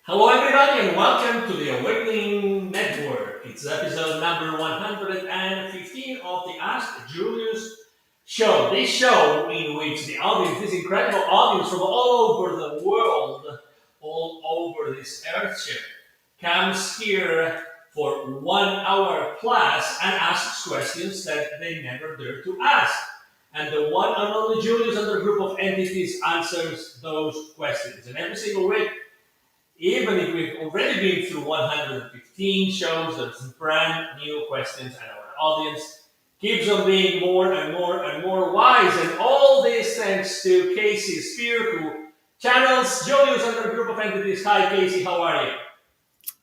Hello, everybody, and welcome to the Awakening Network. It's episode number 115 of the Ask Julius Show. This show, in which the audience, this incredible audience from all over the world, all over this earth ship, comes here for 1 hour plus and asks questions that they never dare to ask. And the one and only Julius and the group of entities answers those questions. And every single week, even if we've already been through 115 shows, there's brand new questions, and our audience keeps on being more and more and more wise. And all this thanks to Kasey Speer, who channels Julius and her group of entities. Hi, Kasey, how are you?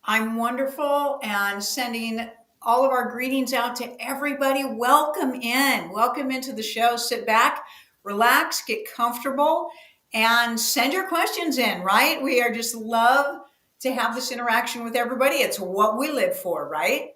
I'm wonderful and sending all of our greetings out to everybody. Welcome in. Welcome into the show. Sit back, relax, get comfortable, and send your questions in, right? We are just love to have this interaction with everybody. It's what we live for, right?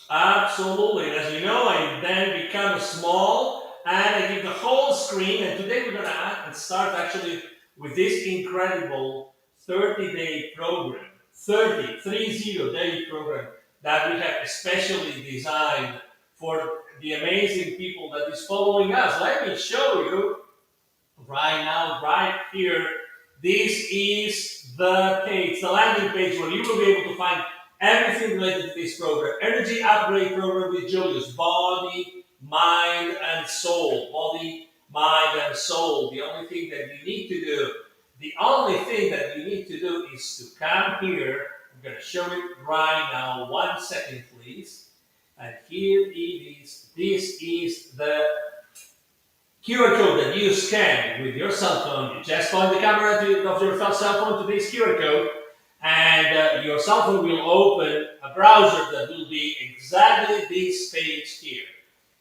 Absolutely. And as you know, I then become small and I give the whole screen. And today we're going to start actually with this incredible 30-day program, 30 day program that we have especially designed for the amazing people that is following us. Let me show you right now, right here. This is the page, the landing page where you will be able to find everything related to this program. Energy upgrade program with Julius. Body, mind, and soul. Body, mind, and soul. The only thing that you need to do, is to come here. I'm going to show it right now. 1 second, please. And here it is. This is the QR code that you scan with your cell phone. You just point the camera of your cell phone to this QR code, and your cell phone will open a browser that will be exactly this page here.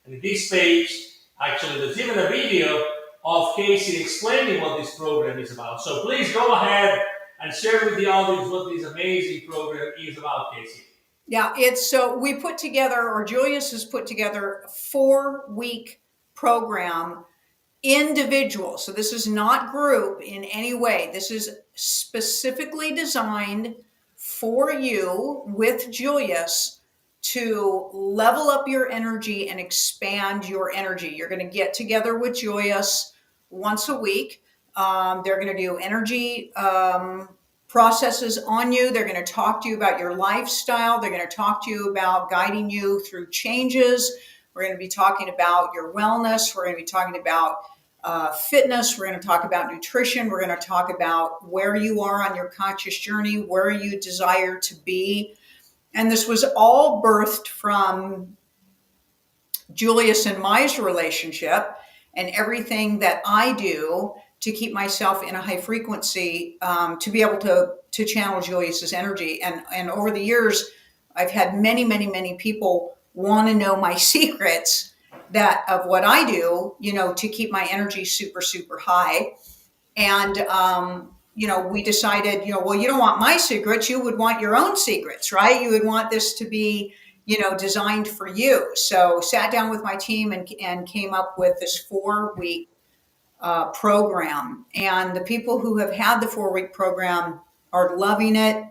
And in this page, actually, there's even a video of Kasey explaining what this program is about. So please go ahead and share with the audience what this amazing program is about, Kasey. Yeah, we put together, or Julius has put together, a 4-week program, individual. So this is not group in any way. This is specifically designed for you with Julius to level up your energy and expand your energy. You're going to get together with Julius once a week. They're going to do energy processes on you. They're going to talk to you about your lifestyle. They're going to talk to you about guiding you through changes. We're going to be talking about your wellness. We're going to be talking about fitness. We're going to talk about nutrition. We're going to talk about where you are on your conscious journey, where you desire to be. And this was all birthed from Julius and my relationship and everything that I do to keep myself in a high frequency, to be able to channel Julius's energy. And over the years, I've had many, many, many people want to know my secrets of what I do, to keep my energy super, super high. And, we decided, well, you don't want my secrets. You would want your own secrets, right? You would want this to be, designed for you. So sat down with my team and came up with this 4-week program. And the people who have had the 4-week program are loving it,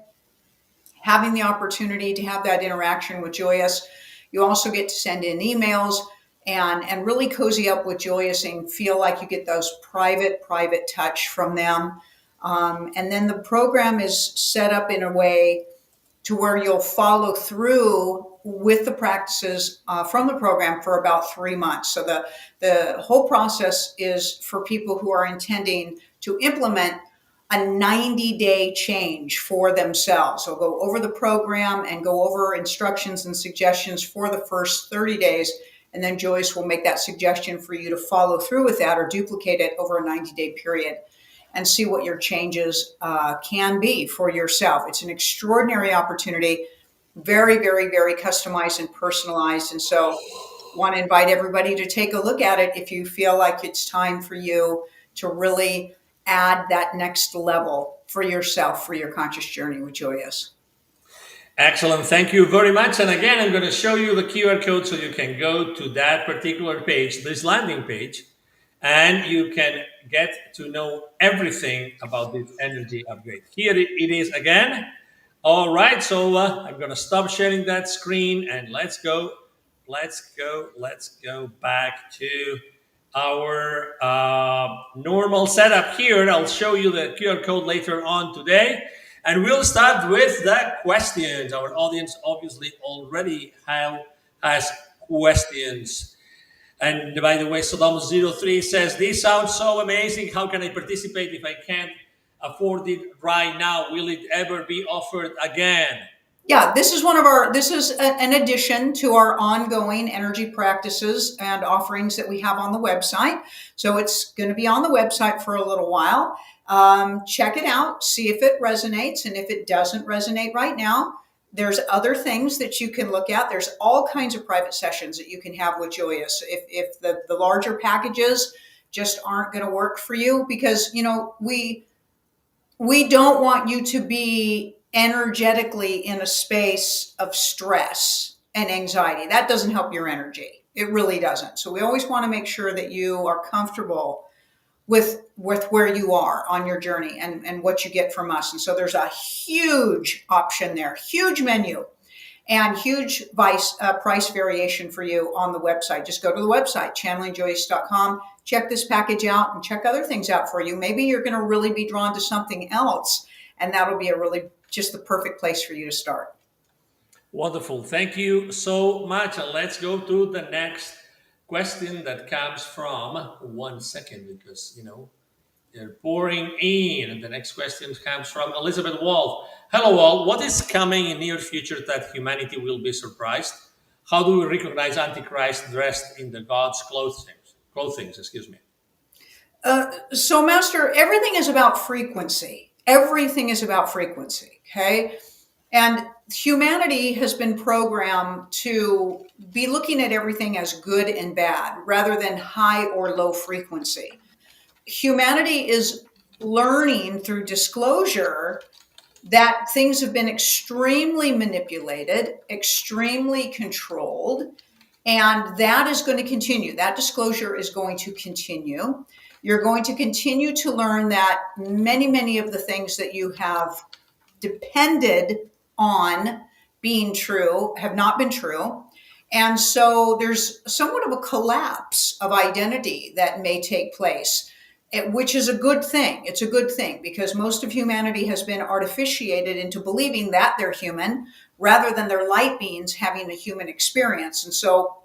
having the opportunity to have that interaction with Julius. You also get to send in emails and really cozy up with Julius and feel like you get those private touch from them. And then the program is set up in a way to where you'll follow through with the practices from the program for about 3 months. So the whole process is for people who are intending to implement a 90-day change for themselves. So go over the program and go over instructions and suggestions for the first 30 days. And then Joyce will make that suggestion for you to follow through with that or duplicate it over a 90-day period and see what your changes can be for yourself. It's an extraordinary opportunity, very, very, very customized and personalized. And so want to invite everybody to take a look at it if you feel like it's time for you to really add that next level for yourself, for your conscious journey with Julius. Excellent. Thank you very much. And again, I'm going to show you the QR code so you can go to that particular page, this landing page, and you can get to know everything about this energy upgrade. Here it is again. All right, so I'm gonna stop sharing that screen and let's go back to our normal setup here. I'll show you the QR code later on today. And we'll start with the questions. Our audience obviously already has questions. And by the way, Saddam03 says, this sounds so amazing. How can I participate if I can't afford it right now? Will it ever be offered again? Yeah, this is an addition to our ongoing energy practices and offerings that we have on the website. So it's going to be on the website for a little while. Check it out, see if it resonates. And if it doesn't resonate right now, there's other things that you can look at. There's all kinds of private sessions that you can have with Julius. If the larger packages just aren't going to work for you, because, we don't want you to be energetically in a space of stress and anxiety. That doesn't help your energy. It really doesn't. So we always want to make sure that you are comfortable with where you are on your journey and what you get from us. And so there's a huge option there, huge menu, and huge price variation for you on the website. Just go to the website, channelingjulius.com, check this package out and check other things out for you. Maybe you're going to really be drawn to something else, and that'll be just the perfect place for you to start. Wonderful. Thank you so much. And let's go to the next question that comes from, one second, because, they're pouring in. And the next question comes from Elizabeth Wall. Hello, Wall. What is coming in near future that humanity will be surprised? How do we recognize Antichrist dressed in the God's clothing? Excuse me. So, Master, everything is about frequency. Everything is about frequency. Okay. And humanity has been programmed to be looking at everything as good and bad rather than high or low frequency. Humanity is learning through disclosure that things have been extremely manipulated, extremely controlled, and that is going to continue. That disclosure is going to continue. You're going to continue to learn that many, many of the things that you have depended on being true have not been true. And so there's somewhat of a collapse of identity that may take place, which is a good thing. It's a good thing because most of humanity has been artificiated into believing that they're human rather than they're light beings having a human experience. And so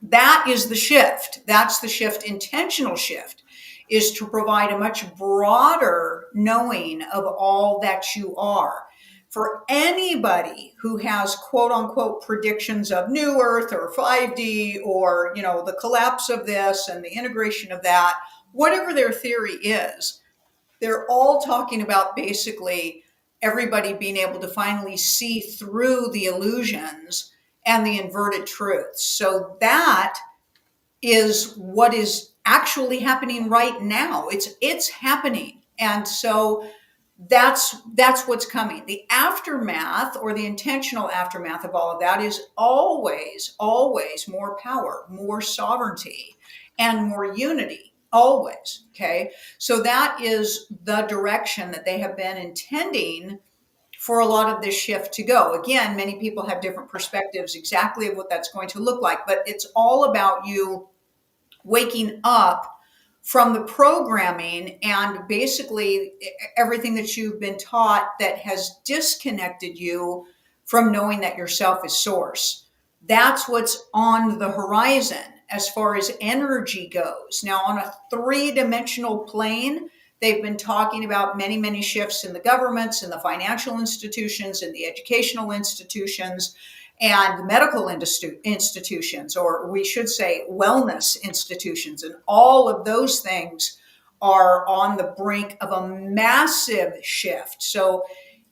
that is the shift. That's the shift. Intentional shift is to provide a much broader knowing of all that you are. For anybody who has quote unquote predictions of new earth or 5D or, the collapse of this and the integration of that, whatever their theory is, they're all talking about basically everybody being able to finally see through the illusions and the inverted truths. So that is what is actually happening right now. It's happening. And so that's what's coming. The aftermath or the intentional aftermath of all of that is always more power, more sovereignty, and more unity. Always. Okay. So that is the direction that they have been intending for a lot of this shift to go. Again, many people have different perspectives exactly of what that's going to look like, but it's all about you waking up from the programming and basically everything that you've been taught that has disconnected you from knowing that yourself is source. That's what's on the horizon as far as energy goes. Now, on a three-dimensional plane, they've been talking about many, many shifts in the governments, in the financial institutions, in the educational institutions, and medical institutions, or we should say wellness institutions. And all of those things are on the brink of a massive shift. So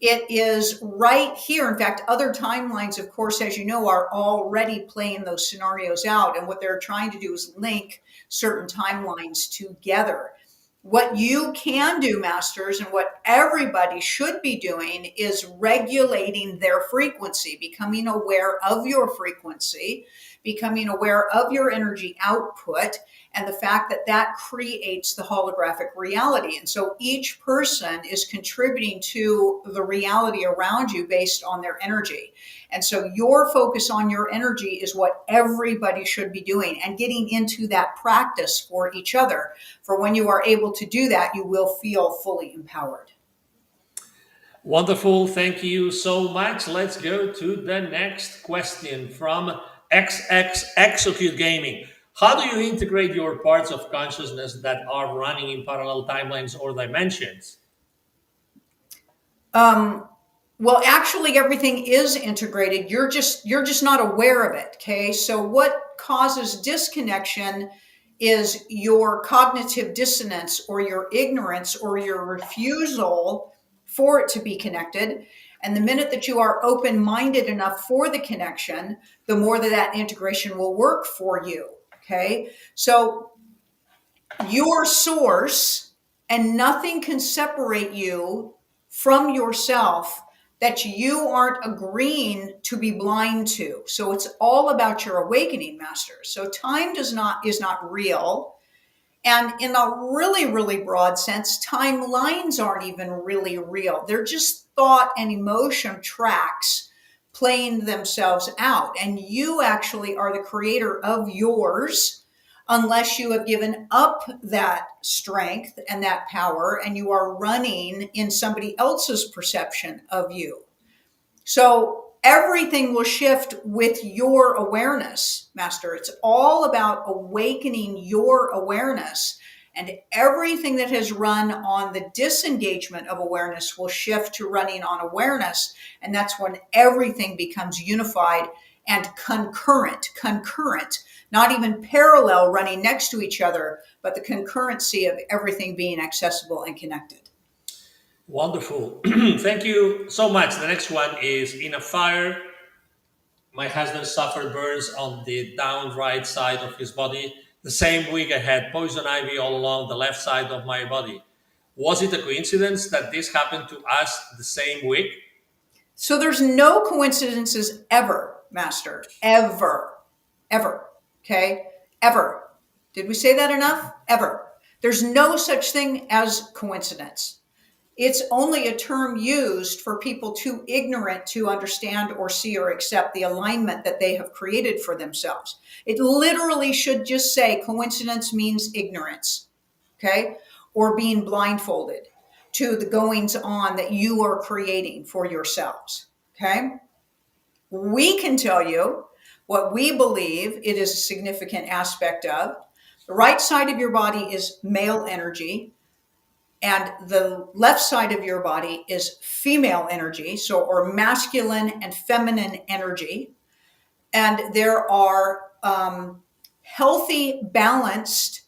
it is right here. In fact, other timelines, of course, as you know, are already playing those scenarios out. And what they're trying to do is link certain timelines together. What you can do, masters, and what everybody should be doing is regulating their frequency, becoming aware of your frequency, becoming aware of your energy output, and the fact that that creates the holographic reality. And so each person is contributing to the reality around you based on their energy. And so your focus on your energy is what everybody should be doing, and getting into that practice for each other. For when you are able to do that, you will feel fully empowered. Wonderful. Thank you so much. Let's go to the next question from XX Execute Gaming. How do you integrate your parts of consciousness that are running in parallel timelines or dimensions? Well, actually, everything is integrated. You're just not aware of it. Okay. So what causes disconnection is your cognitive dissonance, or your ignorance, or your refusal for it to be connected. And the minute that you are open-minded enough for the connection, the more that that integration will work for you. Okay. So your source, and nothing can separate you from yourself that you aren't agreeing to be blind to. So it's all about your awakening, master. So time is not real. And in a really, really broad sense, timelines aren't even really real. They're just thought and emotion tracks playing themselves out. And you actually are the creator of yours, unless you have given up that strength and that power, and you are running in somebody else's perception of you. So everything will shift with your awareness, master. It's all about awakening your awareness. And everything that has run on the disengagement of awareness will shift to running on awareness. And that's when everything becomes unified and concurrent, not even parallel running next to each other, but the concurrency of everything being accessible and connected. Wonderful. Thank you so much. The next one is: in a fire, my husband suffered burns on the down right side of his body. The same week, I had poison ivy all along the left side of my body. Was it a coincidence that this happened to us the same week? So there's no coincidences ever, master. Ever. Ever. Okay? Ever. Did we say that enough? Ever. There's no such thing as coincidence. It's only a term used for people too ignorant to understand or see or accept the alignment that they have created for themselves. It literally should just say coincidence means ignorance, okay? Or being blindfolded to the goings on that you are creating for yourselves, okay? We can tell you what we believe it is a significant aspect of. The right side of your body is male energy, and the left side of your body is female energy, or masculine and feminine energy. And there are healthy, balanced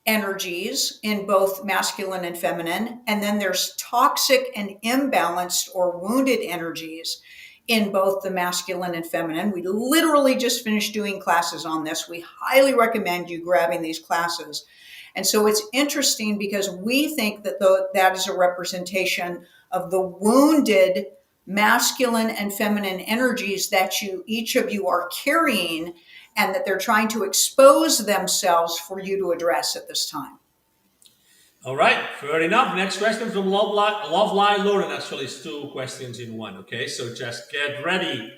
energies in both masculine and feminine. And then there's toxic and imbalanced or wounded energies in both the masculine and feminine. We literally just finished doing classes on this. We highly recommend you grabbing these classes. And so it's interesting because we think that that is a representation of the wounded masculine and feminine energies that each of you are carrying, and that they're trying to expose themselves for you to address at this time. All right, fair enough. Next question from Love Line Lauren. Actually, it's two questions in one. Okay, so just get ready.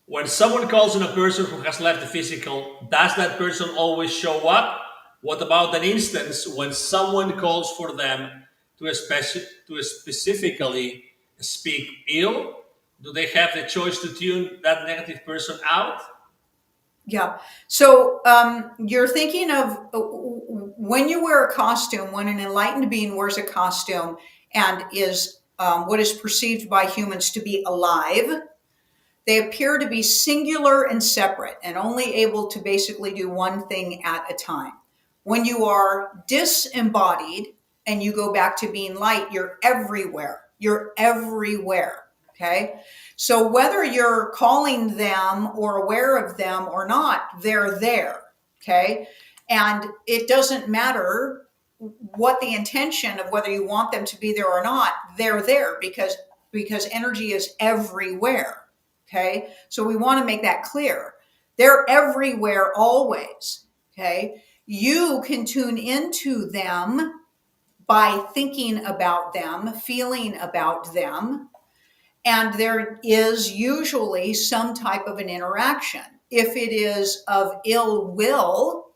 When someone calls on a person who has left the physical, does that person always show up? What about an instance when someone calls for them to specifically speak ill? Do they have the choice to tune that negative person out? Yeah. So you're thinking of when you wear a costume, when an enlightened being wears a costume and is what is perceived by humans to be alive, they appear to be singular and separate and only able to basically do one thing at a time. When you are disembodied and you go back to being light, you're everywhere. You're everywhere. Okay. So whether you're calling them or aware of them or not, they're there. Okay. And it doesn't matter what the intention of whether you want them to be there or not, they're there because energy is everywhere. Okay. So we want to make that clear. They're everywhere always. Okay. You can tune into them by thinking about them, feeling about them, and there is usually some type of an interaction. If it is of ill will,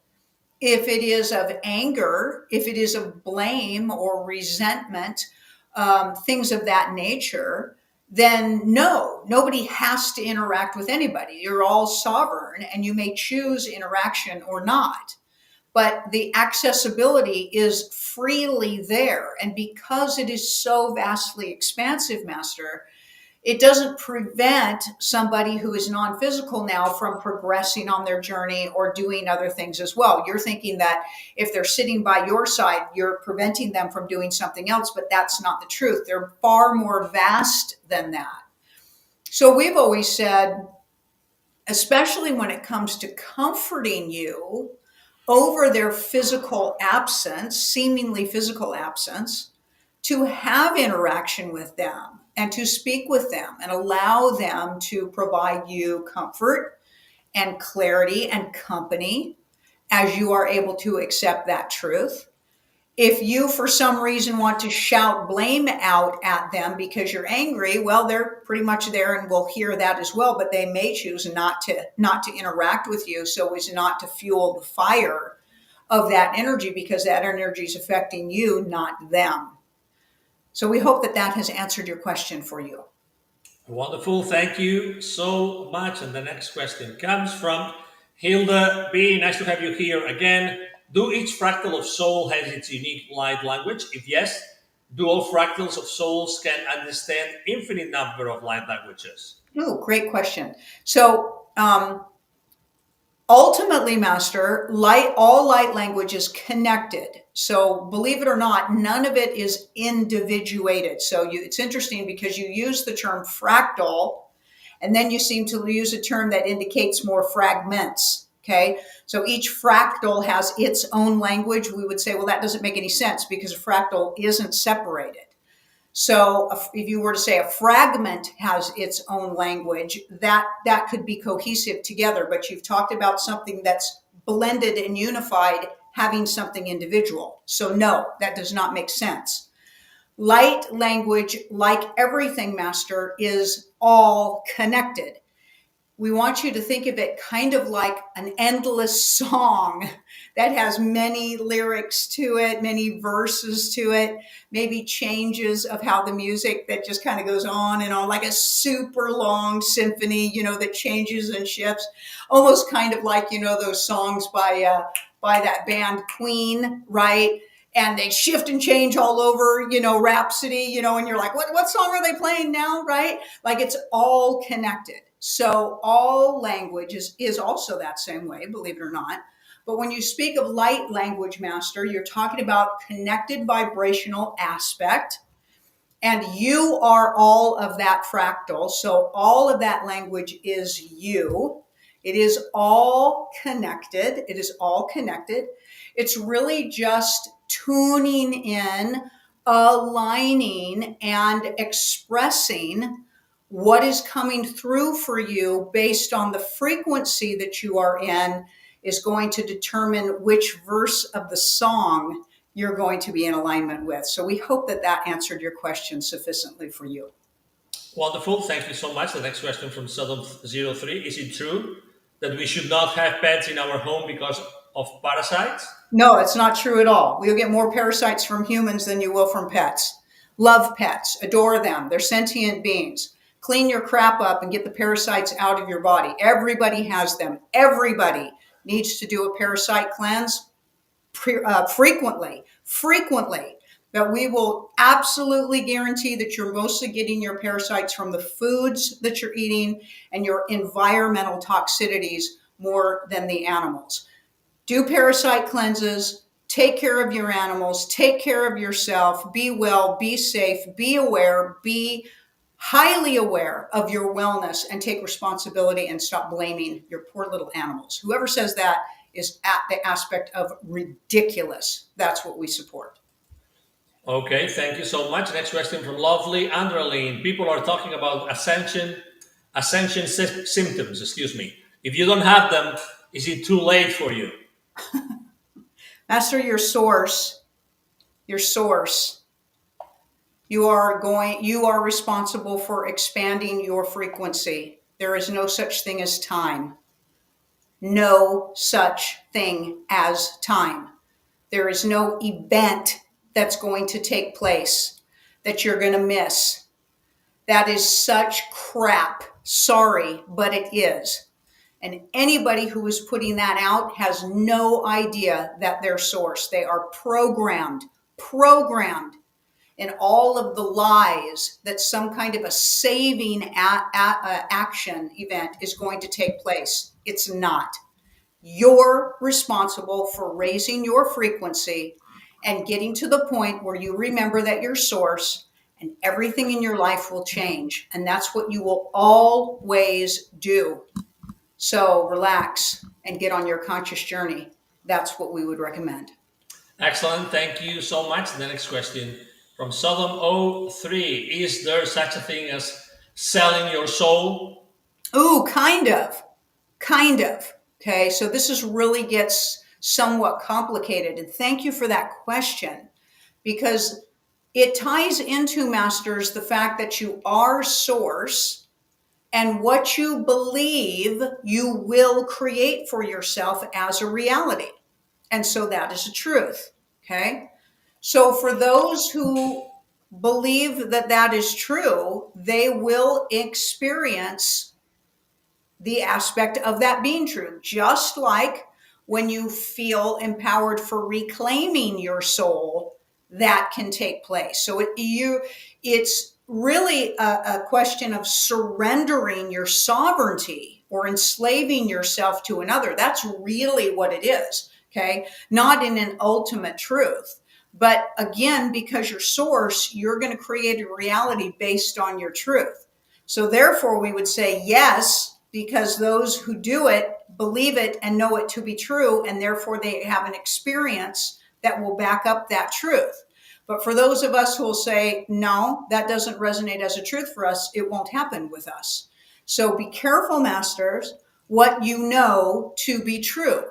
if it is of anger, if it is of blame or resentment, things of that nature, then no, nobody has to interact with anybody. You're all sovereign and you may choose interaction or not. But the accessibility is freely there. And because it is so vastly expansive, Master, it doesn't prevent somebody who is non-physical now from progressing on their journey or doing other things as well. You're thinking that if they're sitting by your side, you're preventing them from doing something else, but that's not the truth. They're far more vast than that. So we've always said, especially when it comes to comforting you over their physical absence, seemingly physical absence, to have interaction with them and to speak with them and allow them to provide you comfort and clarity and company as you are able to accept that truth. If you, for some reason, want to shout blame out at them because you're angry, well, they're pretty much there and will hear that as well, but they may choose not to interact with you so as not to fuel the fire of that energy, because that energy is affecting you, not them. So we hope that that has answered your question for you. Wonderful. Thank you so much. And the next question comes from Hilda B. Nice to have you here again. Do each fractal of soul has its unique light language? If yes, do all fractals of souls can understand infinite number of light languages? Oh, great question. So ultimately, Master, all light language is connected. So believe it or not, none of it is individuated. So it's interesting because you use the term fractal, and then you seem to use a term that indicates more fragments. Okay. So each fractal has its own language. We would say, well, that doesn't make any sense because a fractal isn't separated. So if you were to say a fragment has its own language, that could be cohesive together. But you've talked about something that's blended and unified, having something individual. So no, that does not make sense. Light language, like everything, Master, is all connected. We want you to think of it kind of like an endless song that has many lyrics to it, many verses to it, maybe changes of how the music that just kind of goes on and on, like a super long symphony, that changes and shifts, almost kind of like, those songs by that band Queen, right? And they shift and change all over, Rhapsody, and you're like, what song are they playing now, right? Like it's all connected. So all language is also that same way, believe it or not. But when you speak of light language, Master, you're talking about connected vibrational aspect. And you are all of that fractal. So all of that language is you. It is all connected. It is all connected. It's really just tuning in, aligning, and expressing what is coming through for you based on the frequency that you are in is going to determine which verse of the song you're going to be in alignment with. So we hope that that answered your question sufficiently for you. Wonderful. Thank you so much. The next question from Sodom03. Is it true that we should not have pets in our home because of parasites? No, it's not true at all. You'll get more parasites from humans than you will from pets. Love pets, adore them. They're sentient beings. Clean your crap up and get the parasites out of your body. Everybody has them. Everybody needs to do a parasite cleanse frequently. But we will absolutely guarantee that you're mostly getting your parasites from the foods that you're eating and your environmental toxicities more than the animals. Do parasite cleanses, take care of your animals, take care of yourself, be well, be safe, be aware, be highly aware of your wellness, and take responsibility and stop blaming your poor little animals. Whoever says that is at the aspect of ridiculous. That's what we support. Okay, thank you so much. Next question from lovely Andraline. People are talking about ascension symptoms, excuse me. If you don't have them, is it too late for you? Master, your source, you are responsible for expanding your frequency. There is no such thing as time. No such thing as time. There is no event that's going to take place that you're going to miss. That is such crap. Sorry, but it is. And anybody who is putting that out has no idea that their source. They are programmed in all of the lies that some kind of a saving action event is going to take place. It's not. You're responsible for raising your frequency and getting to the point where you remember that your source, and everything in your life will change. And that's what you will always do. So relax and get on your conscious journey. That's what we would recommend. Excellent. Thank you so much. The next question from Solom03. Is there such a thing as selling your soul? Ooh, kind of. Kind of. Okay, so this is really gets somewhat complicated. And thank you for that question, because it ties into, Masters, the fact that you are source, and what you believe you will create for yourself as a reality. And so that is a truth. Okay. So for those who believe that that is true, they will experience the aspect of that being true, just like when you feel empowered for reclaiming your soul, that can take place. So it's really a question of surrendering your sovereignty or enslaving yourself to another. That's really what it is. Okay. Not in an ultimate truth. But again, because you're source, you're going to create a reality based on your truth. So therefore, we would say yes, because those who do it believe it and know it to be true, and therefore they have an experience that will back up that truth. But for those of us who will say, no, that doesn't resonate as a truth for us, it won't happen with us. So be careful, Masters, what you know to be true.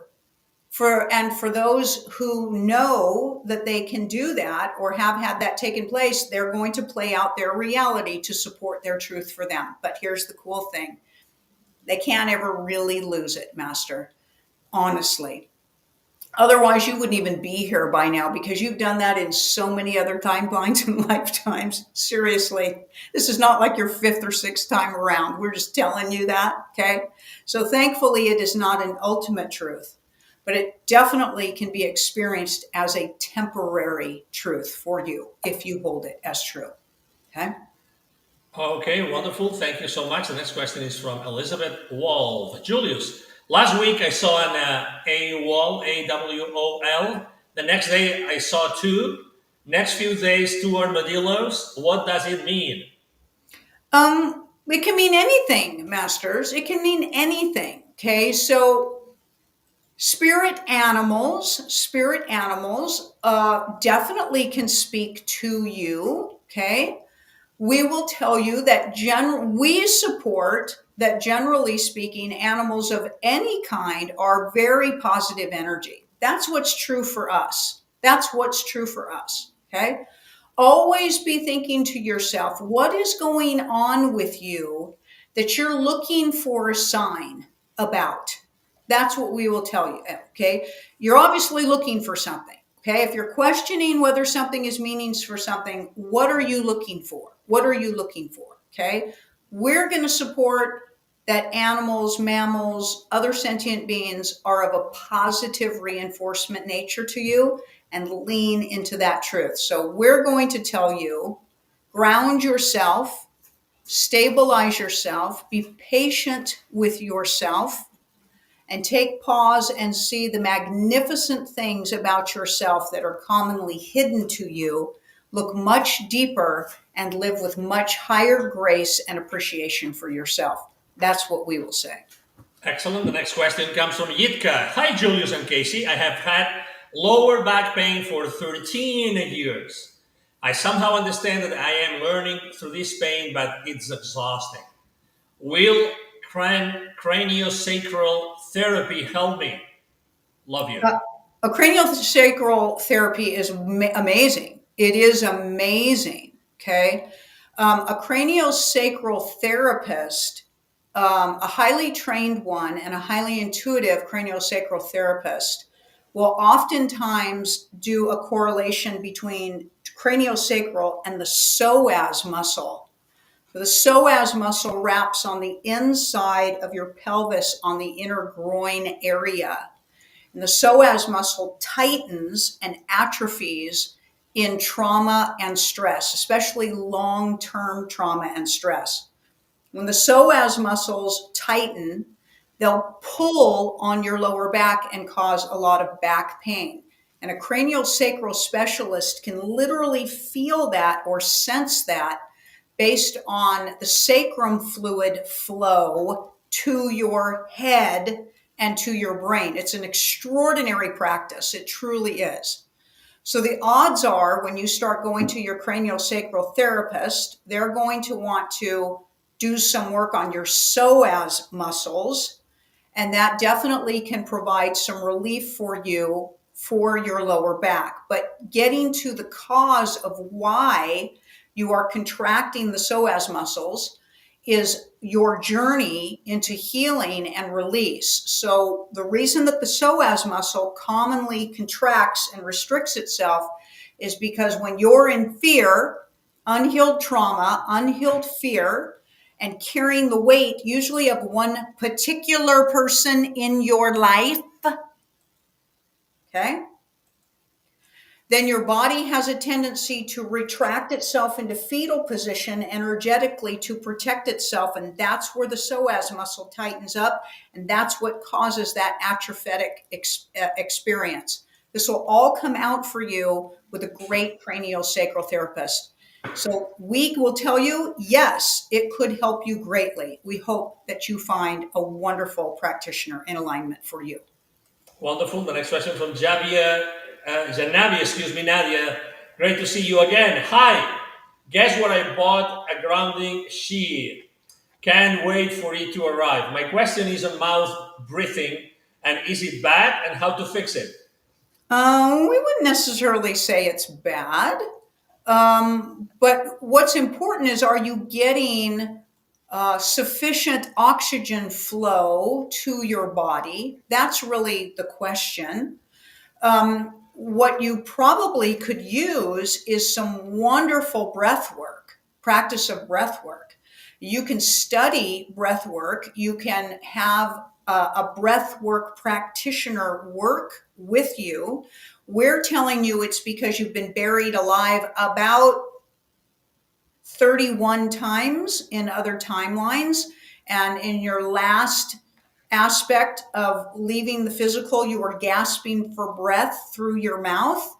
For those who know that they can do that or have had that taken place, they're going to play out their reality to support their truth for them. But here's the cool thing. They can't ever really lose it, Master. Honestly. Otherwise, you wouldn't even be here by now, because you've done that in so many other timelines and lifetimes. Seriously. This is not like your fifth or sixth time around. We're just telling you that, okay? So thankfully, it is not an ultimate truth, but it definitely can be experienced as a temporary truth for you if you hold it as true, okay? Okay, wonderful. Thank you so much. The next question is from Elizabeth Wall. Julius, last week I saw an AWOL, AWOL. The next day I saw two. Next few days, two armadillos. What does it mean? It can mean anything, Masters. It can mean anything. Okay, so spirit animals definitely can speak to you. Okay. We will tell you that we support that, generally speaking, animals of any kind are very positive energy. That's what's true for us. That's what's true for us. Okay. Always be thinking to yourself, what is going on with you that you're looking for a sign about? That's what we will tell you. Okay. You're obviously looking for something. Okay, if you're questioning whether something is meanings for something, what are you looking for? What are you looking for? Okay, we're going to support that animals, mammals, other sentient beings are of a positive reinforcement nature to you, and lean into that truth. So we're going to tell you, ground yourself, stabilize yourself, be patient with yourself, and take pause and see the magnificent things about yourself that are commonly hidden to you, look much deeper, and live with much higher grace and appreciation for yourself. That's what we will say. Excellent. The next question comes from Yitka. Hi, Julius and Kasey. I have had lower back pain for 13 years. I somehow understand that I am learning through this pain, but it's exhausting. Will craniosacral therapy help me? Love you. A craniosacral therapy is amazing. It is amazing. Okay. A craniosacral therapist, a highly trained one and a highly intuitive craniosacral therapist will oftentimes do a correlation between craniosacral and the psoas muscle. So the psoas muscle wraps on the inside of your pelvis on the inner groin area. And the psoas muscle tightens and atrophies in trauma and stress, especially long-term trauma and stress. When the psoas muscles tighten, they'll pull on your lower back and cause a lot of back pain. And a craniosacral specialist can literally feel that or sense that based on the sacrum fluid flow to your head and to your brain. It's an extraordinary practice. It truly is. So the odds are when you start going to your craniosacral therapist, they're going to want to do some work on your psoas muscles, and that definitely can provide some relief for you for your lower back. But getting to the cause of why you are contracting the psoas muscles is your journey into healing and release. So the reason that the psoas muscle commonly contracts and restricts itself is because when you're in fear, unhealed trauma, unhealed fear, and carrying the weight usually of one particular person in your life, okay, then your body has a tendency to retract itself into fetal position energetically to protect itself. And that's where the psoas muscle tightens up. And that's what causes that atrophic experience. This will all come out for you with a great craniosacral therapist. So we will tell you, yes, it could help you greatly. We hope that you find a wonderful practitioner in alignment for you. Wonderful. The next question from Janavi, Nadia. Great to see you again. Hi. Guess what I bought? A grounding sheet. Can't wait for it to arrive. My question is on mouth breathing, and is it bad, and how to fix it? We wouldn't necessarily say it's bad. But what's important is, are you getting sufficient oxygen flow to your body? That's really the question. What you probably could use is some wonderful breath work, practice of breath work. You can study breath work. You can have a breath work practitioner work with you. We're telling you it's because you've been buried alive about 31 times in other timelines. And in your last aspect of leaving the physical, you are gasping for breath through your mouth.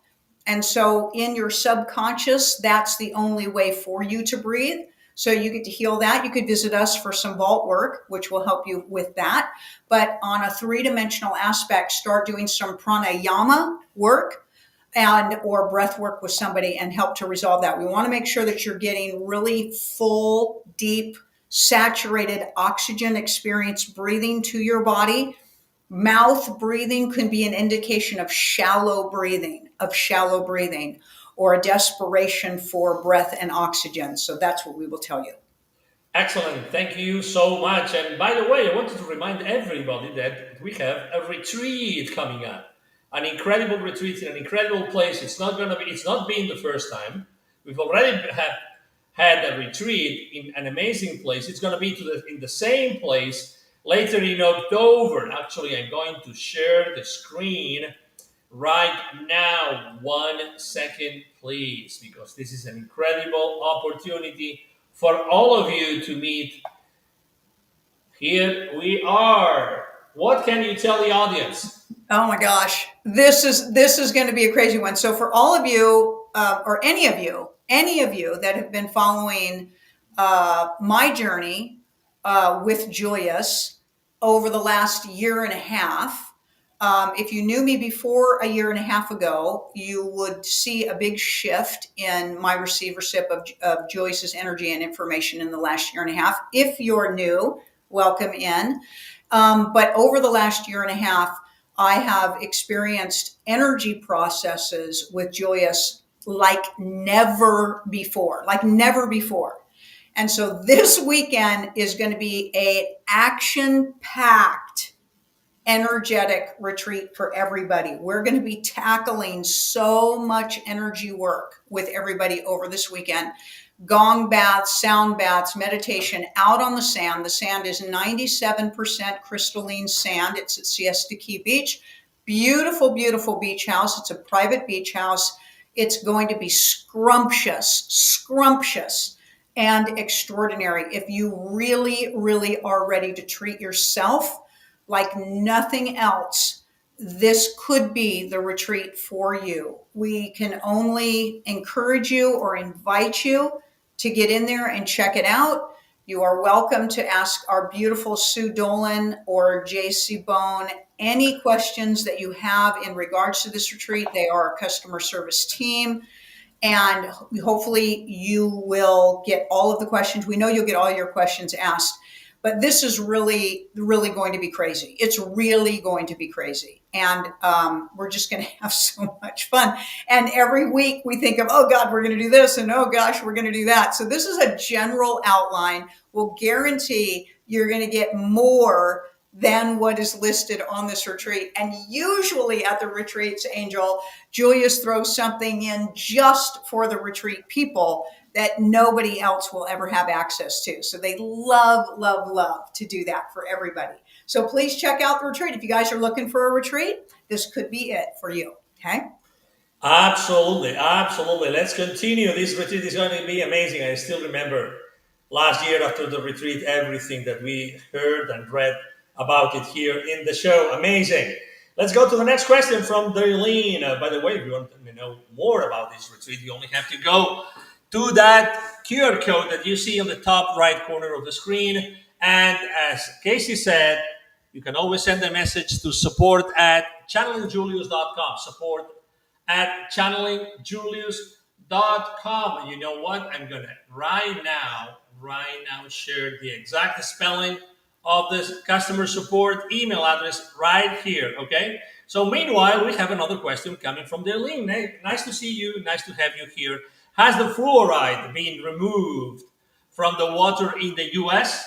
And so in your subconscious, that's the only way for you to breathe. So you get to heal that. You could visit us for some vault work, which will help you with that. But on a three-dimensional aspect, start doing some pranayama work and or breath work with somebody and help to resolve that. We want to make sure that you're getting really full, deep, saturated oxygen experience breathing to your body. Mouth breathing can be an indication of shallow breathing, or a desperation for breath and oxygen. So that's what we will tell you. Excellent. Thank you so much. And by the way, I wanted to remind everybody that we have a retreat coming up. An incredible retreat in an incredible place. It's not being the first time. We've already had a retreat in an amazing place. It's going to be in the same place later in October. Actually, I'm going to share the screen right now. 1 second, please, because this is an incredible opportunity for all of you to meet. Here we are. What can you tell the audience? Oh my gosh, this is going to be a crazy one. So for all of you, or any of you that have been following my journey with Julius over the last year and a half, if you knew me before a year and a half ago, you would see a big shift in my receivership of Julius's energy and information in the last year and a half. If you're new, welcome in. But over the last year and a half, I have experienced energy processes with Julius like never before, like never before. And so this weekend is going to be a action-packed energetic retreat for everybody. We're going to be tackling so much energy work with everybody over this weekend. Gong baths, sound baths, meditation out on the sand. The sand is 97% crystalline sand. It's at Siesta Key Beach. Beautiful, beautiful beach house. It's a private beach house. It's going to be scrumptious, and extraordinary. If you really, really are ready to treat yourself like nothing else, this could be the retreat for you. We can only encourage you or invite you to get in there and check it out. You are welcome to ask our beautiful Sue Dolan or JC Bone any questions that you have in regards to this retreat. They are our customer service team. And hopefully you will get all of the questions. We know you'll get all your questions asked. But this is really, really going to be crazy. It's really going to be crazy. And we're just going to have so much fun. And every week we think of, oh God, we're going to do this. And oh gosh, we're going to do that. So this is a general outline. We'll guarantee you're going to get more than what is listed on this retreat. And usually at the retreats, Angel, Julius throws something in just for the retreat people that nobody else will ever have access to. So they love, love, love to do that for everybody. So please check out the retreat. If you guys are looking for a retreat, this could be it for you. Okay? Absolutely. Let's continue. This retreat is going to be amazing. I still remember last year after the retreat, everything that we heard and read about it here in the show. Amazing. Let's go to the next question from Darlene. By the way, if you want to know more about this retreat, you only have to go to that QR code that you see on the top right corner of the screen. And as Kasey said, you can always send a message to support@channelingjulius.com. Support@channelingjulius.com. And you know what? I'm going to right now share the exact spelling of this customer support email address right here. Okay? So meanwhile, we have another question coming from Darlene. Hey, nice to see you. Nice to have you here. Has the fluoride been removed from the water in the U.S.?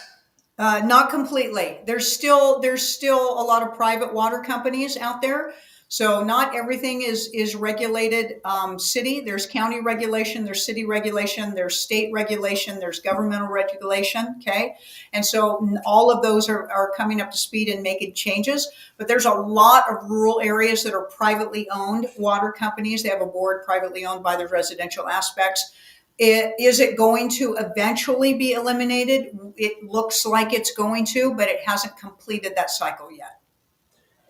Not completely. There's still a lot of private water companies out there. So not everything is regulated city. There's county regulation, there's city regulation, there's state regulation, there's governmental regulation, okay? And so all of those are coming up to speed and making changes. But there's a lot of rural areas that are privately owned water companies. They have a board privately owned by the residential aspects. Is it going to eventually be eliminated? It looks like it's going to, but it hasn't completed that cycle yet.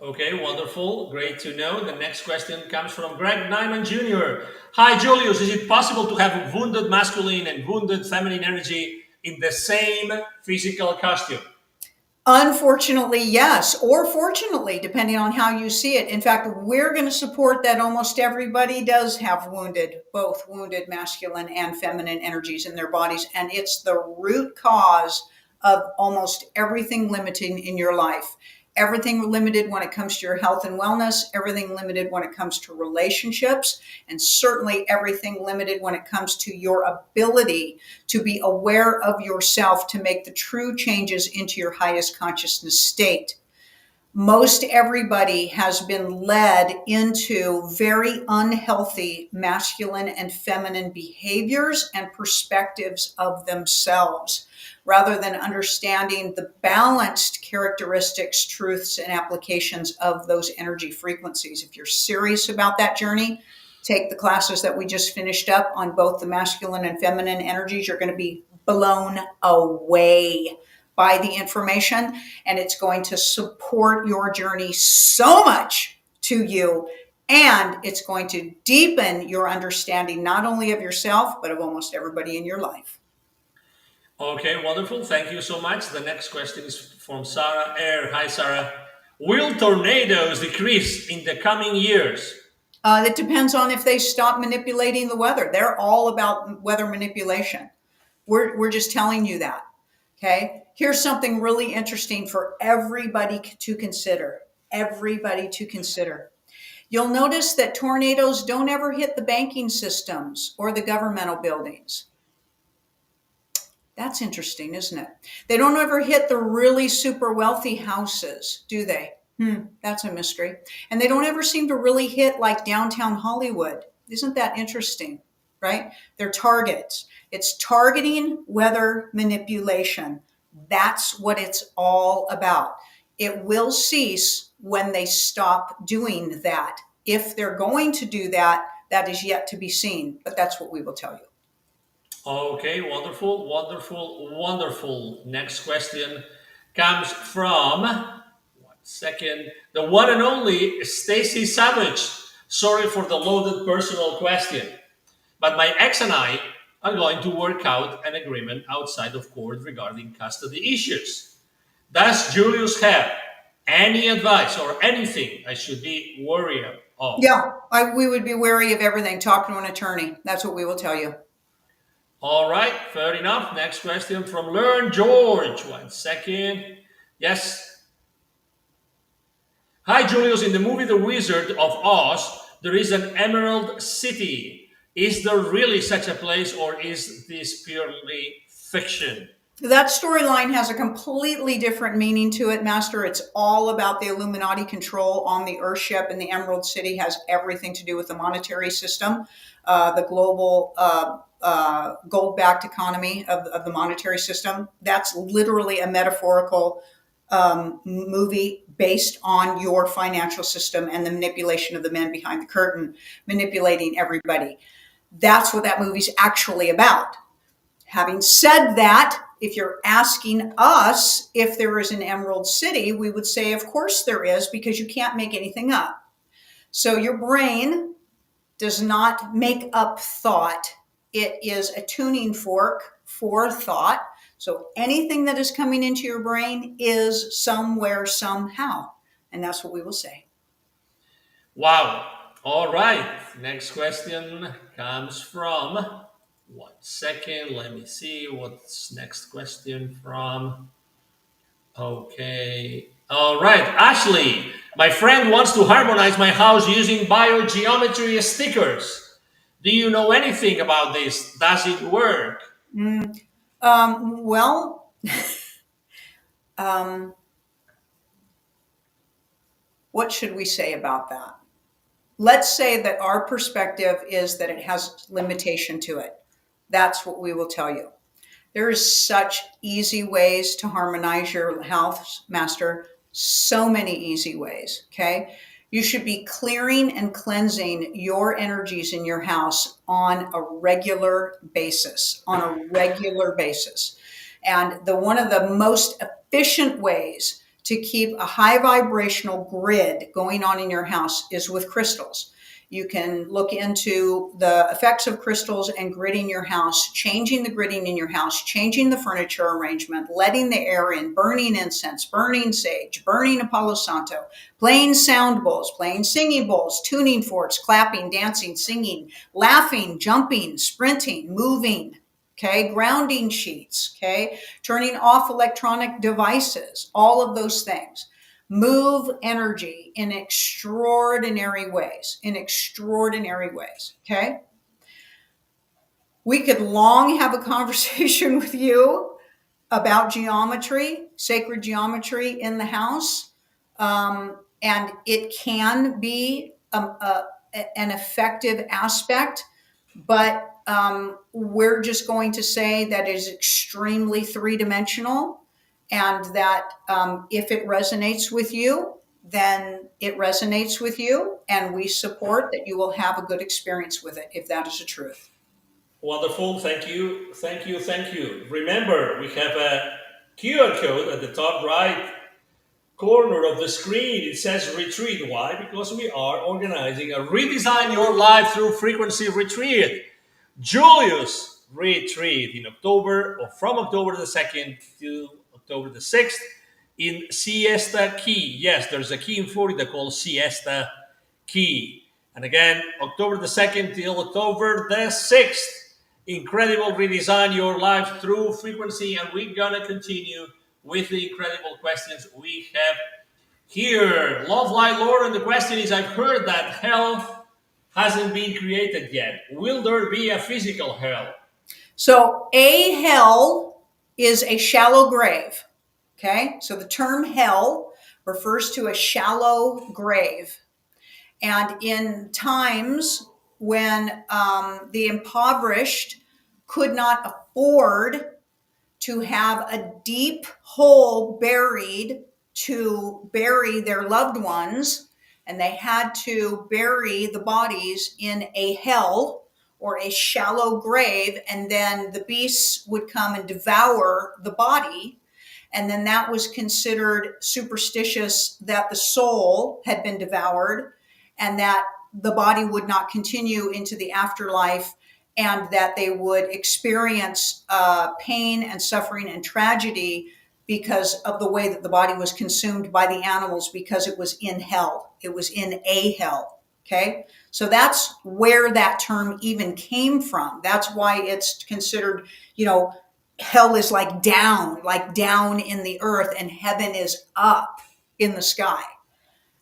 Okay, wonderful. Great to know. The next question comes from Greg Nyman Jr. Hi, Julius. Is it possible to have wounded masculine and wounded feminine energy in the same physical costume? Unfortunately, yes, or fortunately, depending on how you see it. In fact, we're going to support that almost everybody does have both wounded masculine and feminine energies in their bodies. And it's the root cause of almost everything limiting in your life. Everything limited when it comes to your health and wellness, everything limited when it comes to relationships, and certainly everything limited when it comes to your ability to be aware of yourself to make the true changes into your highest consciousness state. Most everybody has been led into very unhealthy masculine and feminine behaviors and perspectives of themselves, rather than understanding the balanced characteristics, truths, and applications of those energy frequencies. If you're serious about that journey, take the classes that we just finished up on both the masculine and feminine energies. You're going to be blown away by the information, and it's going to support your journey so much to you, and it's going to deepen your understanding not only of yourself, but of almost everybody in your life. Okay, wonderful. Thank you so much. The next question is from Sarah Air. Hi, Sarah. Will tornadoes decrease in the coming years? It depends on if they stop manipulating the weather. They're all about weather manipulation. We're just telling you that. Okay. Here's something really interesting for everybody to consider. everybody to consider. You'll notice that tornadoes don't ever hit the banking systems or the governmental buildings. That's interesting, isn't it? They don't ever hit the really super wealthy houses, do they? That's a mystery. And they don't ever seem to really hit like downtown Hollywood. Isn't that interesting? Right? They're targets. It's targeting weather manipulation. That's what it's all about. It will cease when they stop doing that. If they're going to do that, that is yet to be seen, but that's what we will tell you. Okay, wonderful, wonderful, wonderful. Next question comes from, one second, the one and only Stacy Savage. Sorry for the loaded personal question, but my ex and I are going to work out an agreement outside of court regarding custody issues. Does Julius have any advice or anything I should be worried of? Yeah, we would be wary of everything. Talk to an attorney. That's what we will tell you. All right, fair enough. Next question from Learn George. One second. Yes. Hi, Julius. In the movie The Wizard of Oz, there is an Emerald City. Is there really such a place, or is this purely fiction? That storyline has a completely different meaning to it, Master. It's all about the Illuminati control on the Earthship, and the Emerald City has everything to do with the monetary system, the global gold-backed economy of the monetary system. That's literally a metaphorical movie based on your financial system and the manipulation of the men behind the curtain, manipulating everybody. That's what that movie's actually about. Having said that, if you're asking us if there is an Emerald City, we would say, of course there is, because you can't make anything up. So your brain does not make up thought. It is a tuning fork for thought. So anything that is coming into your brain is somewhere, somehow. And that's what we will say. Wow. All right. Next question comes from, one second, let me see what's next question from. Okay. All right. Ashley, my friend wants to harmonize my house using biogeometry stickers. Do you know anything about this? Does it work? Well, what should we say about that? Let's say that our perspective is that it has limitation to it. That's what we will tell you. There is such easy ways to harmonize your house, Master. So many easy ways, okay? You should be clearing and cleansing your energies in your house on a regular basis, And one of the most efficient ways to keep a high vibrational grid going on in your house is with crystals. You can look into the effects of crystals and gridding your house, changing the gridding in your house, changing the furniture arrangement, letting the air in, burning incense, burning sage, burning a Palo Santo, playing sound bowls, playing singing bowls, tuning forks, clapping, dancing, singing, laughing, jumping, sprinting, moving, okay, grounding sheets, okay, turning off electronic devices, all of those things. Move energy in extraordinary ways, okay? We could long have a conversation with you about geometry, sacred geometry in the house, and it can be an effective aspect, but we're just going to say that it is extremely three-dimensional, and that if it resonates with you, then it resonates with you, and we support that you will have a good experience with it, if that is the truth. Wonderful. Thank you. Thank you. Thank you. Remember, we have a QR code at the top right corner of the screen. It says retreat. Why? Because we are organizing a Redesign Your Life Through Frequency retreat. Julius retreat in October, or from October the 2nd to October the 6th in Siesta Key. Yes, there's a key in Florida called Siesta Key. And again, October the 2nd till October the 6th. Incredible Redesign Your Life Through Frequency. And we're going to continue with the incredible questions we have Here, Love Light Lord, and the question is, I've heard that hell hasn't been created yet. Will there be a physical hell? So a hell is a shallow grave. Okay, so the term hell refers to a shallow grave. And in times when the impoverished could not afford to have a deep hole buried to bury their loved ones, and they had to bury the bodies in a hell or a shallow grave, and then the beasts would come and devour the body. And then that was considered superstitious, that the soul had been devoured and that the body would not continue into the afterlife, and that they would experience pain and suffering and tragedy because of the way that the body was consumed by the animals, because it was in hell. It was in a hell. Okay. So that's where that term even came from. That's why it's considered, hell is like down in the earth, and heaven is up in the sky.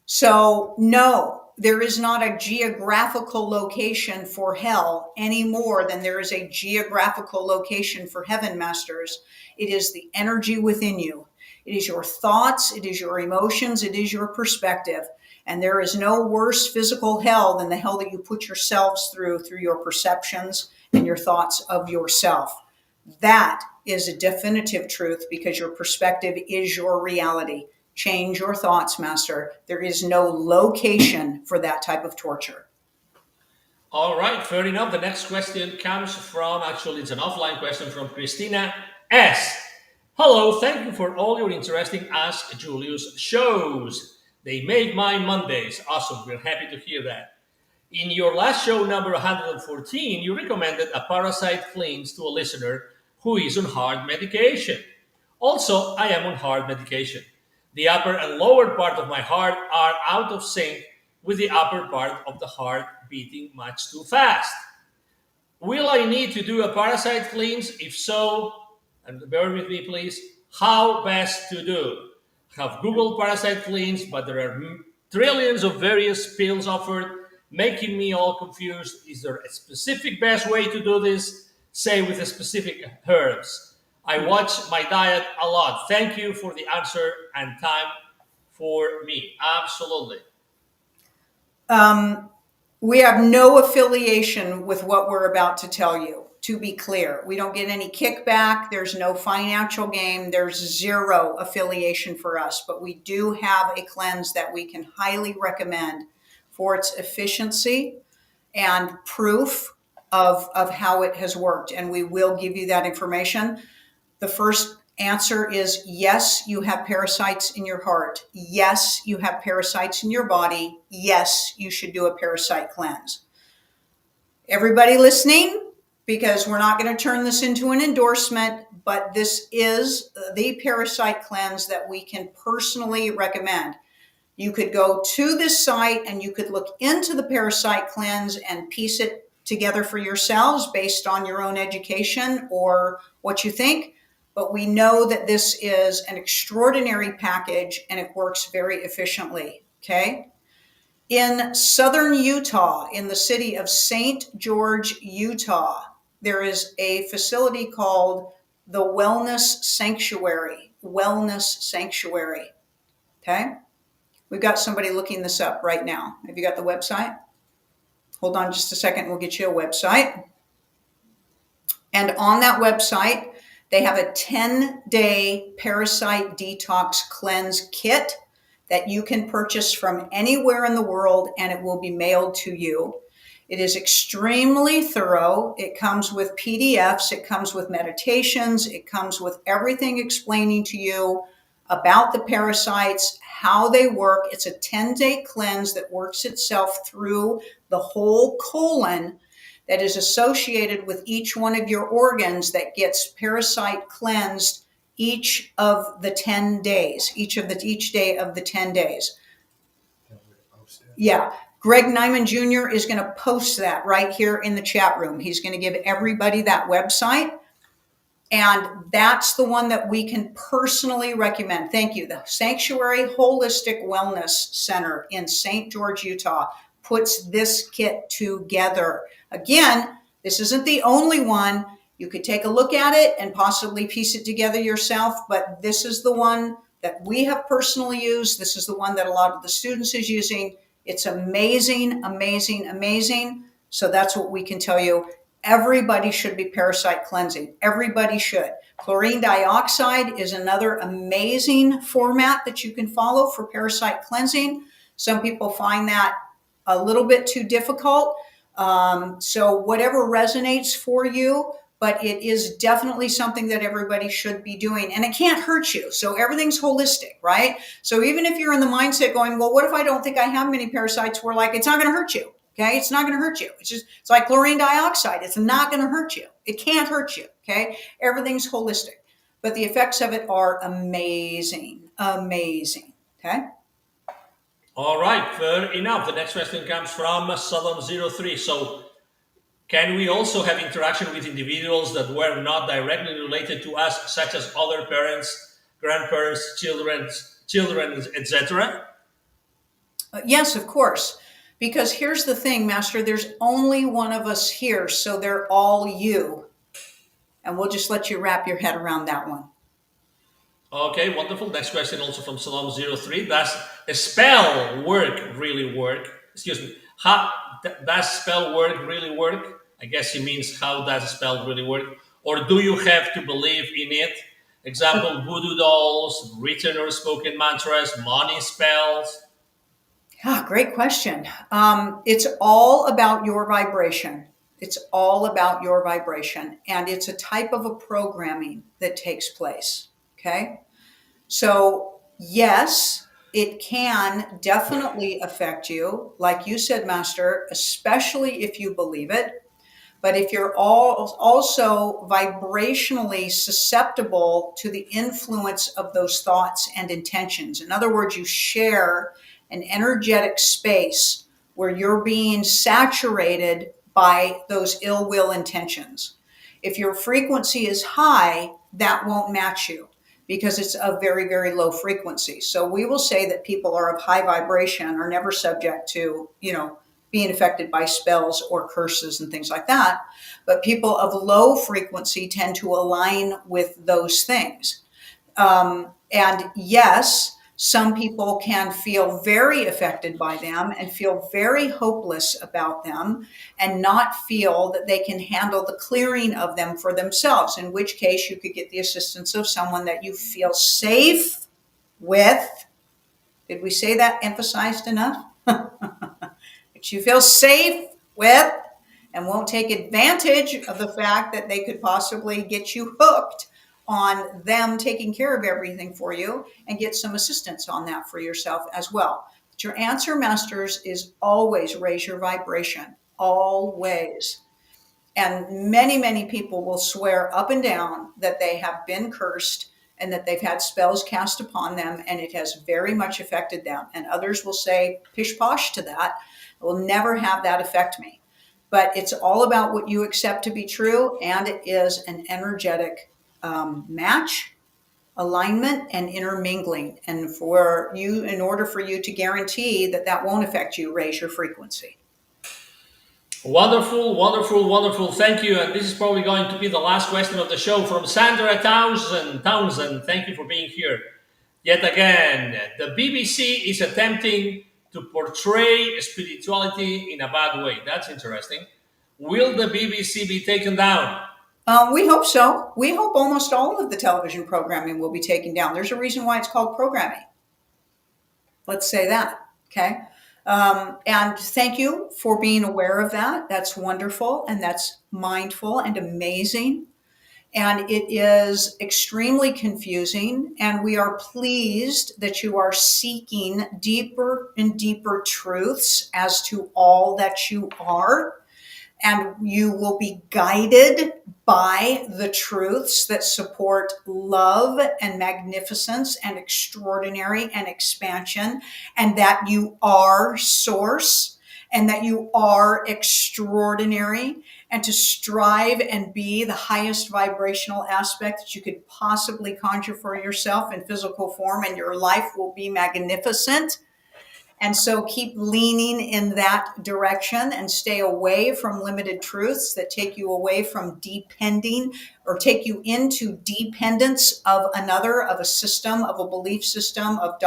So no, there is not a geographical location for hell any more than there is a geographical location for heaven, masters. It is the energy within you. It is your thoughts. It is your emotions. It is your perspective. And there is no worse physical hell than the hell that you put yourselves through your perceptions and your thoughts of yourself. That is a definitive truth, because your perspective is your reality. Change your thoughts, master. There is no location for that type of torture. All right, fair enough. The next question comes from, actually, it's an offline question from Christina S. Hello, thank you for all your interesting Ask Julius shows. They make my Mondays. Awesome, we're happy to hear that. In your last show, number 114, you recommended a parasite cleanse to a listener who is on hard medication. Also, I am on hard medication. The upper and lower part of my heart are out of sync with the upper part of the heart beating much too fast. Will I need to do a parasite cleanse? If so, and bear with me please, how best to do? Have Google parasite cleanse, but there are trillions of various pills offered, making me all confused. Is there a specific best way to do this, say with a specific herbs? I watch my diet a lot. Thank you for the answer and time for me. Absolutely. We have no affiliation with what we're about to tell you. To be clear, we don't get any kickback. There's no financial gain. There's zero affiliation for us. But we do have a cleanse that we can highly recommend for its efficiency and proof of how it has worked. And we will give you that information. The first answer is yes, you have parasites in your heart. Yes, you have parasites in your body. Yes, you should do a parasite cleanse. Everybody listening, because we're not going to turn this into an endorsement, but this is the parasite cleanse that we can personally recommend. You could go to this site and you could look into the parasite cleanse and piece it together for yourselves based on your own education or what you think. But we know that this is an extraordinary package and it works very efficiently. Okay. In southern Utah, in the city of St. George, Utah, there is a facility called the Wellness Sanctuary. Wellness Sanctuary. Okay. We've got somebody looking this up right now. Have you got the website? Hold on just a second. We'll get you a website. And on that website, they have a 10-day parasite detox cleanse kit that you can purchase from anywhere in the world, and it will be mailed to you. It is extremely thorough. It comes with PDFs. It comes with meditations. It comes with everything explaining to you about the parasites, how they work. It's a 10-day cleanse that works itself through the whole colon that is associated with each one of your organs, that gets parasite cleansed each of the 10 days, each day of the 10 days. Yeah. Greg Nyman Jr. is going to post that right here in the chat room. He's going to give everybody that website. And that's the one that we can personally recommend. Thank you. The Sanctuary Holistic Wellness Center in St. George, Utah puts this kit together. Again, this isn't the only one. You could take a look at it and possibly piece it together yourself, but this is the one that we have personally used. This is the one that a lot of the students is using. It's amazing, amazing, amazing. So that's what we can tell you. Everybody should be parasite cleansing. Everybody should. Chlorine dioxide is another amazing format that you can follow for parasite cleansing. Some people find that a little bit too difficult. So whatever resonates for you, but it is definitely something that everybody should be doing, and it can't hurt you. So everything's holistic, right? So even if you're in the mindset going, well, what if I don't think I have many parasites? We're like, it's not going to hurt you. Okay. It's not going to hurt you. It's like chlorine dioxide. It's not going to hurt you. It can't hurt you. Okay. Everything's holistic, but the effects of it are amazing, amazing. Okay. All right, fair enough. The next question comes from Saddam03. So, can we also have interaction with individuals that were not directly related to us, such as other parents, grandparents, children, etc.? Yes, of course. Because here's the thing, Master, there's only one of us here, so they're all you. And we'll just let you wrap your head around that one. Okay, wonderful. Next question also from Salam03. Does a spell really work? Excuse me. How does spell work really work? I guess he means how does a spell really work? Or do you have to believe in it? Example, voodoo dolls, written or spoken mantras, money spells. Ah, great question. It's all about your vibration. It's all about your vibration. And it's a type of a programming that takes place. Okay. So, yes, it can definitely affect you. Like you said, Master, especially if you believe it. But if you're also vibrationally susceptible to the influence of those thoughts and intentions, in other words, you share an energetic space where you're being saturated by those ill will intentions. If your frequency is high, that won't match you because it's a very, very low frequency. So we will say that people are of high vibration are never subject to, being affected by spells or curses and things like that. But people of low frequency tend to align with those things. And yes, some people can feel very affected by them and feel very hopeless about them and not feel that they can handle the clearing of them for themselves, in which case you could get the assistance of someone that you feel safe with. Did we say that emphasized enough? That you feel safe with and won't take advantage of the fact that they could possibly get you hooked on them taking care of everything for you and get some assistance on that for yourself as well. But your answer, Masters, is always raise your vibration. Always. And many, many people will swear up and down that they have been cursed and that they've had spells cast upon them, and it has very much affected them. And others will say pish posh to that. I will never have that affect me. But it's all about what you accept to be true, and it is an energetic match, alignment, and intermingling. And for you, in order for you to guarantee that that won't affect you, raise your frequency. Wonderful, wonderful, wonderful. Thank you. And this is probably going to be the last question of the show from Sandra Townsend. Thank you for being here. Yet again, the BBC is attempting to portray spirituality in a bad way. That's interesting. Will the BBC be taken down? We hope so. We hope almost all of the television programming will be taken down. There's a reason why it's called programming. Let's say that. Okay. And thank you for being aware of that. That's wonderful. And that's mindful and amazing. And it is extremely confusing. And we are pleased that you are seeking deeper and deeper truths as to all that you are. And you will be guided by the truths that support love and magnificence and extraordinary and expansion, and that you are source and that you are extraordinary and to strive and be the highest vibrational aspect that you could possibly conjure for yourself in physical form, and your life will be magnificent. And so keep leaning in that direction and stay away from limited truths that take you away from depending or take you into dependence of another, of a system, of a belief system, of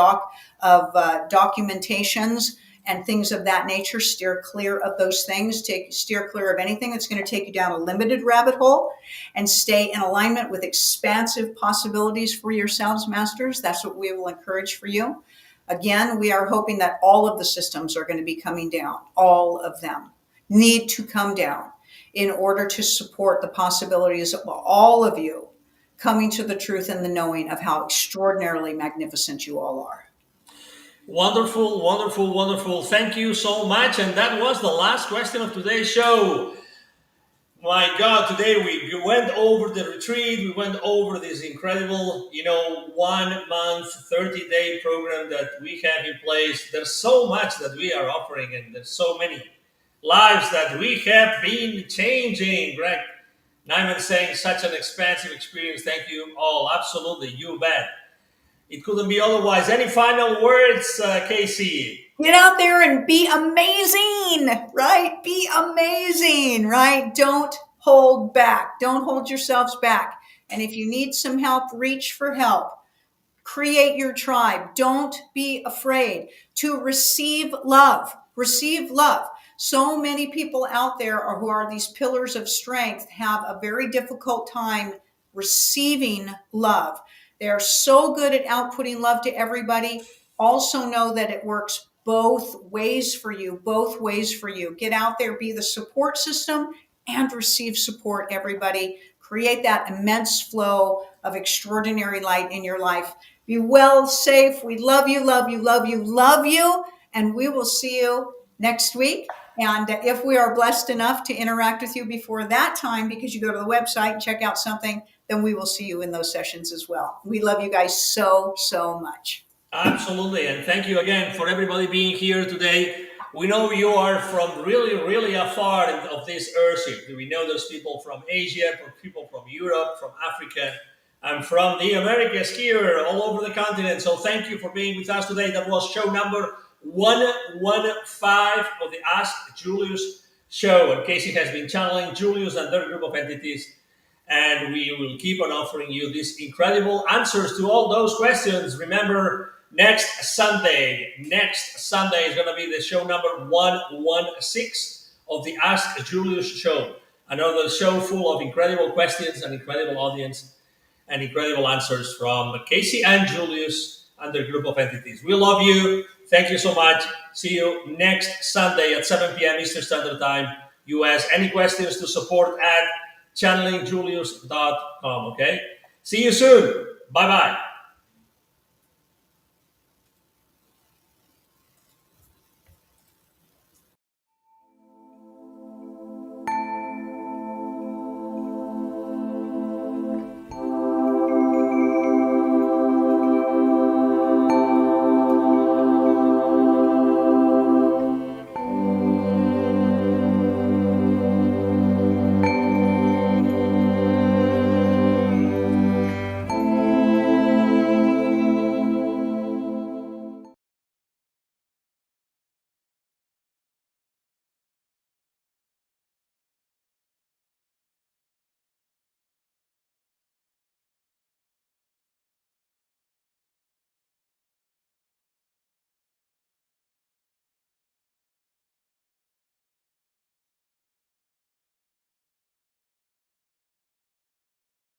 documentations and things of that nature. Steer clear of those things. Steer clear of anything that's going to take you down a limited rabbit hole, and stay in alignment with expansive possibilities for yourselves, masters. That's what we will encourage for you. Again, we are hoping that all of the systems are going to be coming down. All of them need to come down in order to support the possibilities of all of you coming to the truth and the knowing of how extraordinarily magnificent you all are. Wonderful, wonderful, wonderful. Thank you so much. And that was the last question of today's show. My God, today we went over the retreat. We went over this incredible, 1 month, 30-day program that we have in place. There's so much that we are offering, and there's so many lives that we have been changing, Greg. Nyman saying such an expansive experience. Thank you all. Absolutely. You bet. It couldn't be otherwise. Any final words, Kasey? Get out there and be amazing, right? Be amazing, right? Don't hold back. Don't hold yourselves back. And if you need some help, reach for help. Create your tribe. Don't be afraid to receive love. Receive love. So many people out there who are these pillars of strength have a very difficult time receiving love. They are so good at outputting love to everybody. Also know that it works both ways for you, both ways for you. Get out there, be the support system, and receive support, everybody. Create that immense flow of extraordinary light in your life. Be well, safe. We love you, love you, love you, love you. And we will see you next week. And if we are blessed enough to interact with you before that time, because you go to the website and check out something, then we will see you in those sessions as well. We love you guys so, so much. Absolutely. And thank you again for everybody being here today. We know you are from really, really afar of this earthship. We know there's people from Asia, people from Europe, from Africa, and from the Americas here, all over the continent. So thank you for being with us today. That was show number 115 of the Ask Julius Show. And Kasey has been channeling Julius and their group of entities. And we will keep on offering you these incredible answers to all those questions. Remember, next Sunday is going to be the show number 116 of the Ask Julius Show. Another show full of incredible questions, an incredible audience, and incredible answers from Kasey and Julius and their group of entities. We love you. Thank you so much. See you next Sunday at 7 p.m. Eastern Standard Time, US. Any questions to support at channelingjulius.com, okay? See you soon. Bye-bye.